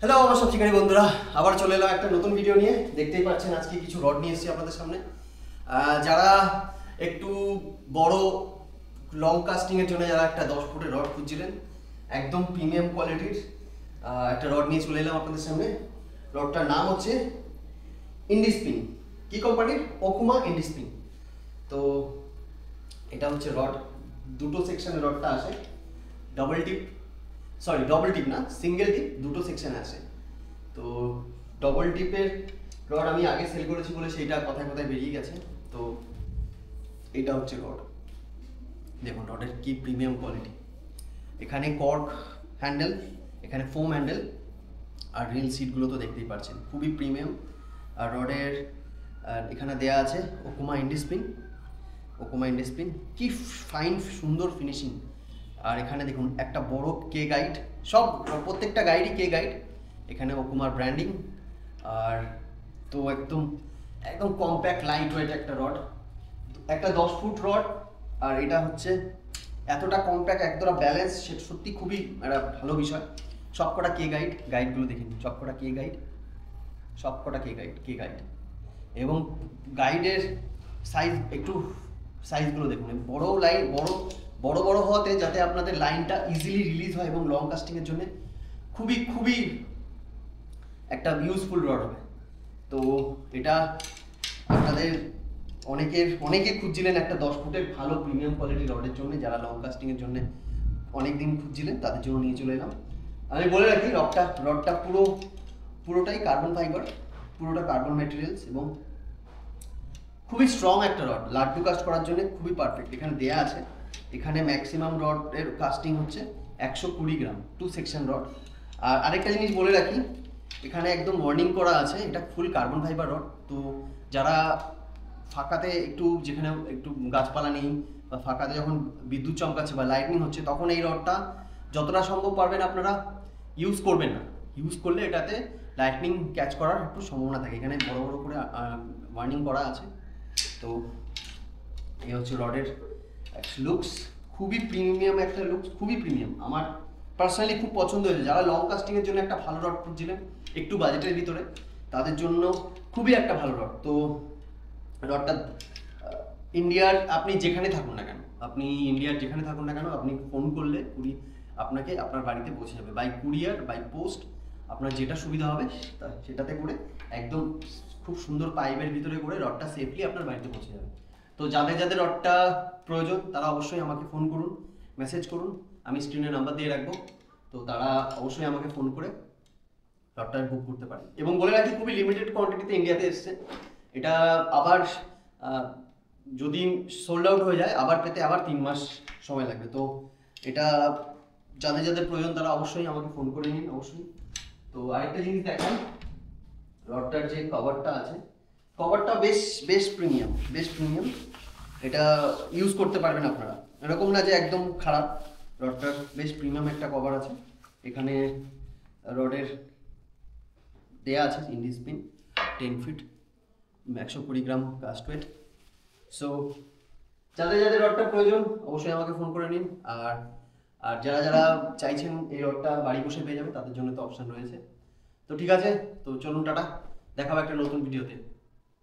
Hello আমার সব শিকারী বন্ধুরা, আবার চলে এলাম একটা নতুন ভিডিও নিয়ে। দেখতেই পাচ্ছেন আজকে কিছু রড নিয়ে এসেছি আপনাদের সামনে। যারা একটু বড় লং কাস্টিংয়ের জন্য যারা একটা 10 ফুটের রড খুঁজছিলেন, একদম প্রিমিয়াম কোয়ালিটির একটা রড নিয়ে চলে এলাম আপনাদের সামনে। রডটার নাম হচ্ছে ইন্ডিস্পিন। কি কোম্পানির? ওকুমা ইন্ডিস্পিন। তো এটা হচ্ছে রড, দুটো সেকশনের রডটা আসে। ডবল টিপ না, সিঙ্গেল টিপ, দুটো সেকশনে আসে। তো ডবল টিপের রড আমি আগে সেল করেছি বলে সেইটা কথায় কথায় বেরিয়ে গেছে। তো এটা হচ্ছে রড, দেখুন রডের কি প্রিমিয়াম কোয়ালিটি। এখানে কর্ক হ্যান্ডেল, এখানে ফোম হ্যান্ডেল, আর রিল সিটগুলো তো দেখতেই পাচ্ছেন, খুবই প্রিমিয়াম। আর রডের এখানে দেয়া আছে ওকুমা ইন্ডিস্পিন। কি ফাইন সুন্দর ফিনিশিং। আর এখানে দেখুন একটা বড় কে গাইড, সব প্রত্যেকটা গাইডই কে গাইড। এখানে ওকুমার ব্র্যান্ডিং। আর তো একদম কম্প্যাক্ট লাইট ওয়েট একটা রড, একটা 10 ফুট রড। আর এটা হচ্ছে এতটা কম্প্যাক্ট, এতটা ব্যালেন্স, সেটা সত্যি খুবই একটা ভালো বিষয়। সবকটা কে গাইডগুলো দেখে নিন, সবকটা কে গাইড। এবং গাইডের সাইজগুলো দেখুন, বড় লাইন, বড় হওয়াতে যাতে আপনাদের লাইনটা ইজিলি রিলিজ হয় এবং লং কাস্টিংয়ের জন্য খুবই একটা ইউজফুল রড হবে। তো এটা আপনাদের অনেকে খুঁজছিলেন একটা 10 ফুটের ভালো প্রিমিয়াম কোয়ালিটির রডের জন্য, যারা লং কাস্টিংয়ের জন্য অনেক দিন খুঁজছিলেন তাদের জন্য নিয়ে চলে এলাম। আমি বলে রাখি রডটা পুরোটাই কার্বন ফাইবার, পুরোটা কার্বন ম্যাটেরিয়ালস, এবং খুবই স্ট্রং একটা রড, লাড্ডু কাস্ট করার জন্য খুবই পারফেক্ট। এখানে দেয়া আছে, এখানে ম্যাক্সিমাম রডের কাস্টিং হচ্ছে 120 গ্রাম, 2 সেকশন রড। আর আরেকটা জিনিস বলে রাখি, এখানে একদম ওয়ার্নিং করা আছে, এটা ফুল কার্বন ফাইবার রড। তো যারা ফাঁকাতে যেখানে একটু গাছপালা নেই বা ফাঁকাতে যখন বিদ্যুৎ চমকাচ্ছে বা লাইটনিং হচ্ছে, তখন এই রডটা যতটা সম্ভব পারবেন আপনারা ইউজ করবেন না। ইউজ করলে এটাতে লাইটনিং ক্যাচ করার একটু সম্ভাবনা থাকে। এখানে বড় করে ওয়ার্নিং করা আছে। তো এই হচ্ছে রডের লুকস, খুবই প্রিমিয়াম একটা লুকস, খুবই প্রিমিয়াম। আমার পার্সোনালি খুব পছন্দ হয়েছে। যারা লং কাস্টিংয়ের জন্য একটা ভালো রড খুঁজছিলেন একটু বাজেটের ভিতরে, তাদের জন্য খুবই একটা ভালো রড। তো রডটা ইন্ডিয়ার আপনি যেখানে থাকুন না কেন, আপনি ফোন করলে আপনাকে আপনার বাড়িতে পৌঁছে যাবে, বাই কুরিয়ার, বাই পোস্ট, আপনার যেটা সুবিধা হবে সেটাতে করে একদম খুব সুন্দর পাইপের ভিতরে করে রডটা সেফলি আপনার বাড়িতে পৌঁছে যাবে। তো যাদের রডটা প্রয়োজন তারা অবশ্যই আমাকে ফোন করুন, মেসেজ করুন, আমি স্ক্রিনে নাম্বার দিয়ে রাখবো। তো তারা অবশ্যই আমাকে ফোন করে রডটা বুক করতে পারে। এবং বলে রাখি, খুবই লিমিটেড কোয়ান্টিটিতে ইন্ডিয়াতে এসছে। এটা আবার যদি সোল্ড আউট হয়ে যায়, আবার পেতে 3 মাস সময় লাগবে। তো এটা যাদের প্রয়োজন তারা অবশ্যই আমাকে ফোন করে নিন অবশ্যই। তো আরেকটা জিনিস দেখাই, রডটার যে কভারটা আছে, কভারটা বেশ প্রিমিয়াম। এটা ইউজ করতে পারবেন আপনারা, এরকম না যে একদম খারাপ। রডটার বেশ প্রিমিয়াম একটা কভার আছে। এখানে রডের দেয়া আছে ইন্ডিস্পিন 10 ফিট, 120 গ্রাম কাস্ট ওয়েট। সো যাদের রডটা প্রয়োজন অবশ্যই আমাকে ফোন করে নিন। আর যারা চাইছেন এই রডটা বাড়ি বসে পেয়ে যাবে, তাদের জন্য তো অপশন রয়েছে। তো ঠিক আছে, তো চলুন টাটা, দেখাবো একটা নতুন ভিডিওতে।